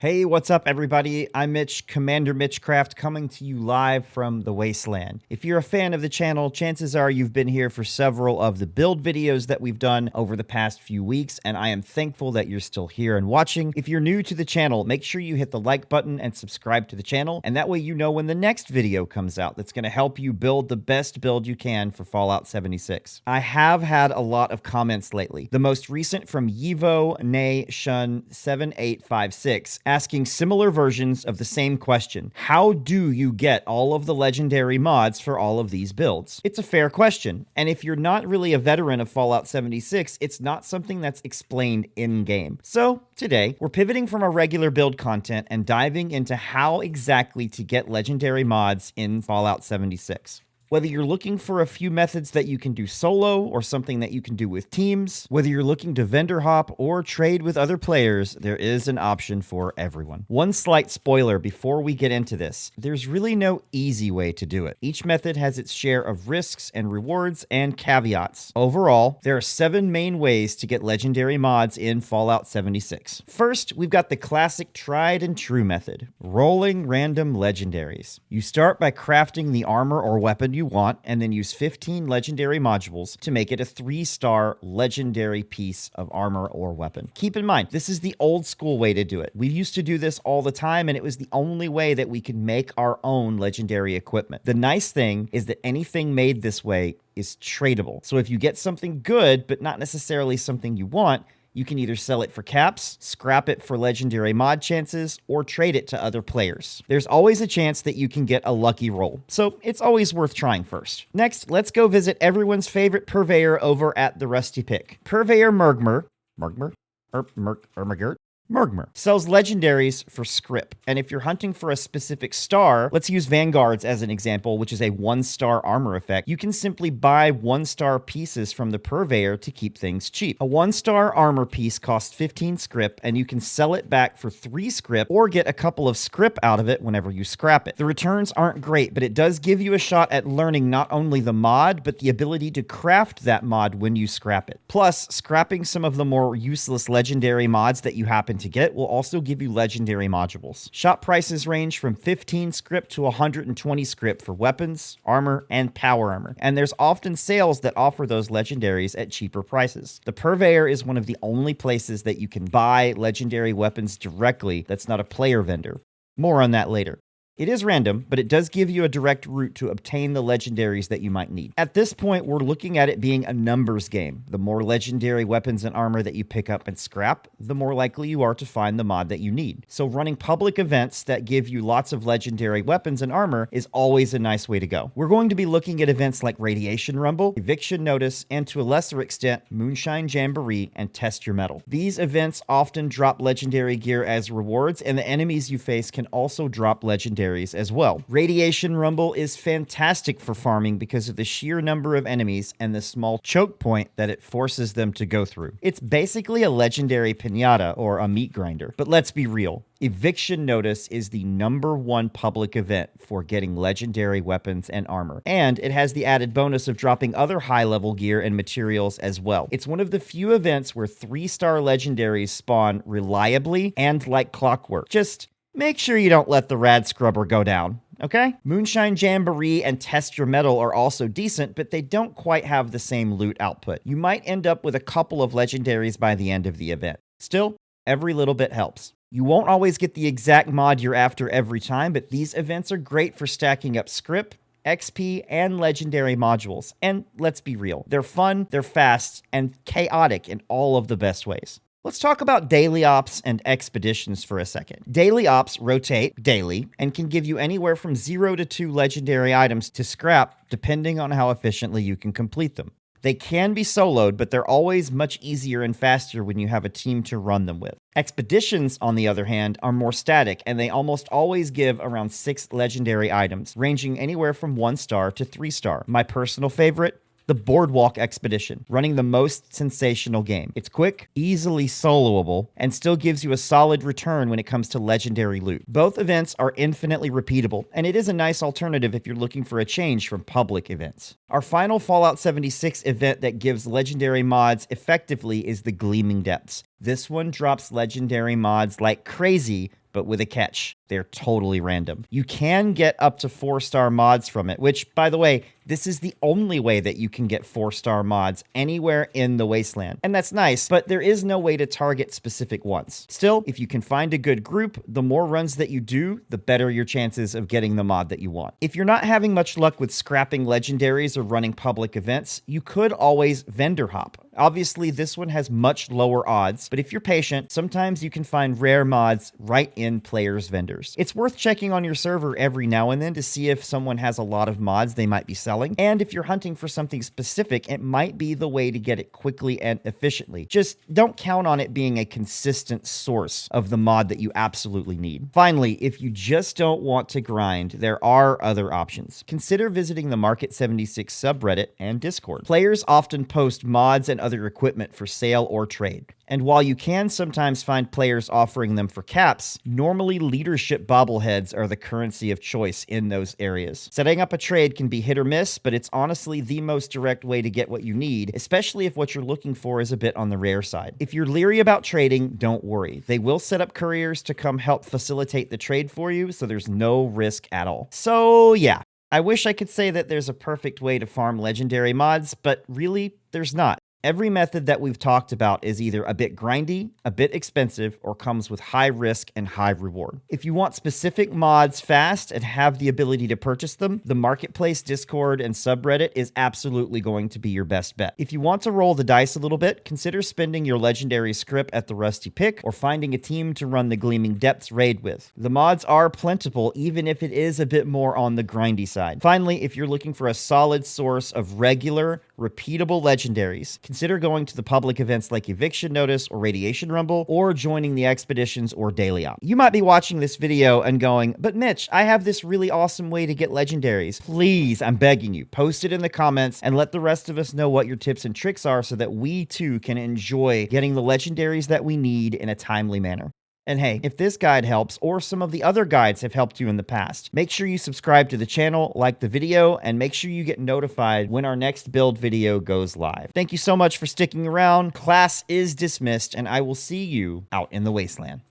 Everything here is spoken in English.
Hey, what's up, everybody? I'm Mitch, Commander Mitchcraft, coming to you live from the Wasteland. If you're a fan of the channel, chances are you've been here for several of the build videos that we've done over the past few weeks, and I am thankful that you're still here and watching. If you're new to the channel, make sure you hit the like button and subscribe to the channel, and that way you know when the next video comes out that's going to help you build the best build you can for Fallout 76. I have had a lot of comments lately. The most recent from Yivo Nay Shun 7856 asking similar versions of the same question. How do you get all of the legendary mods for all of these builds? It's a fair question, and if you're not really a veteran of Fallout 76, it's not something that's explained in-game. So, today, we're pivoting from our regular build content and diving into how exactly to get legendary mods in Fallout 76. Whether you're looking for a few methods that you can do solo or something that you can do with teams, whether you're looking to vendor hop or trade with other players, there is an option for everyone. One slight spoiler before we get into this, there's really no easy way to do it. Each method has its share of risks and rewards and caveats. Overall, there are 7 main ways to get legendary mods in Fallout 76. First, we've got the classic tried and true method, rolling random legendaries. You start by crafting the armor or weapon you want, and then use 15 legendary modules to make it a 3-star legendary piece of armor or weapon. Keep in mind, this is the old school way to do it. We used to do this all the time, and it was the only way that we could make our own legendary equipment. The nice thing is that anything made this way is tradable. So if you get something good, but not necessarily something you want, you can either sell it for caps, scrap it for legendary mod chances, or trade it to other players. There's always a chance that you can get a lucky roll, so it's always worth trying first. Next, let's go visit everyone's favorite purveyor over at the Rusty Pick. Purveyor Mergmer sells legendaries for scrip, and if you're hunting for a specific star, let's use Vanguards as an example, which is a 1-star armor effect, you can simply buy 1-star pieces from the purveyor to keep things cheap. A 1-star armor piece costs 15 scrip, and you can sell it back for 3 scrip or get a couple of scrip out of it whenever you scrap it. The returns aren't great, but it does give you a shot at learning not only the mod, but the ability to craft that mod when you scrap it. Plus, scrapping some of the more useless legendary mods that you happen to get will also give you legendary modules. Shop prices range from 15 scrip to 120 scrip for weapons, armor, and power armor, and there's often sales that offer those legendaries at cheaper prices. The purveyor is one of the only places that you can buy legendary weapons directly that's not a player vendor. More on that later. It is random, but it does give you a direct route to obtain the legendaries that you might need. At this point, we're looking at it being a numbers game. The more legendary weapons and armor that you pick up and scrap, the more likely you are to find the mod that you need. So running public events that give you lots of legendary weapons and armor is always a nice way to go. We're going to be looking at events like Radiation Rumble, Eviction Notice, and to a lesser extent, Moonshine Jamboree and Test Your Metal. These events often drop legendary gear as rewards, and the enemies you face can also drop legendary as well. Radiation Rumble is fantastic for farming because of the sheer number of enemies and the small choke point that it forces them to go through. It's basically a legendary piñata or a meat grinder. But let's be real. Eviction Notice is the #1 public event for getting legendary weapons and armor, and it has the added bonus of dropping other high-level gear and materials as well. It's one of the few events where 3-star legendaries spawn reliably and like clockwork. Just make sure you don't let the rad scrubber go down, okay? Moonshine Jamboree and Test Your Metal are also decent, but they don't quite have the same loot output. You might end up with a couple of legendaries by the end of the event. Still, every little bit helps. You won't always get the exact mod you're after every time, but these events are great for stacking up scrip, XP, and legendary modules. And let's be real, they're fun, they're fast, and chaotic in all of the best ways. Let's talk about daily ops and expeditions for a second. Daily ops rotate daily and can give you anywhere from 0 to 2 legendary items to scrap, depending on how efficiently you can complete them. They can be soloed, but they're always much easier and faster when you have a team to run them with. Expeditions, on the other hand, are more static, and they almost always give around 6 legendary items, ranging anywhere from 1-star to 3-star. My personal favorite? The Boardwalk Expedition, running the most sensational game. It's quick, easily soloable, and still gives you a solid return when it comes to legendary loot. Both events are infinitely repeatable, and it is a nice alternative if you're looking for a change from public events. Our final Fallout 76 event that gives legendary mods effectively is the Gleaming Depths. This one drops legendary mods like crazy, but with a catch. They're totally random. You can get up to 4-star mods from it, which, by the way, this is the only way that you can get 4-star mods anywhere in the Wasteland. And that's nice, but there is no way to target specific ones. Still, if you can find a good group, the more runs that you do, the better your chances of getting the mod that you want. If you're not having much luck with scrapping legendaries or running public events, you could always vendor hop. Obviously, this one has much lower odds, but if you're patient, sometimes you can find rare mods right in players' vendors. It's worth checking on your server every now and then to see if someone has a lot of mods they might be selling, and if you're hunting for something specific, it might be the way to get it quickly and efficiently. Just don't count on it being a consistent source of the mod that you absolutely need. Finally, if you just don't want to grind, there are other options. Consider visiting the Market 76 subreddit and Discord. Players often post mods and other equipment for sale or trade. And while you can sometimes find players offering them for caps, normally leadership bobbleheads are the currency of choice in those areas. Setting up a trade can be hit or miss, but it's honestly the most direct way to get what you need, especially if what you're looking for is a bit on the rare side. If you're leery about trading, don't worry. They will set up couriers to come help facilitate the trade for you, so there's no risk at all. So yeah, I wish I could say that there's a perfect way to farm legendary mods, but really, there's not. Every method that we've talked about is either a bit grindy, a bit expensive, or comes with high risk and high reward. If you want specific mods fast and have the ability to purchase them, the Marketplace, Discord, and subreddit is absolutely going to be your best bet. If you want to roll the dice a little bit, consider spending your legendary script at the Rusty Pick or finding a team to run the Gleaming Depths raid with. The mods are plentiful, even if it is a bit more on the grindy side. Finally, if you're looking for a solid source of regular, repeatable legendaries, consider going to the public events like Eviction Notice or Radiation Rumble, or joining the expeditions or Daily Op. You might be watching this video and going, but Mitch, I have this really awesome way to get legendaries. Please, I'm begging you, post it in the comments and let the rest of us know what your tips and tricks are so that we too can enjoy getting the legendaries that we need in a timely manner. And hey, if this guide helps, or some of the other guides have helped you in the past, make sure you subscribe to the channel, like the video, and make sure you get notified when our next build video goes live. Thank you so much for sticking around. Class is dismissed, and I will see you out in the wasteland.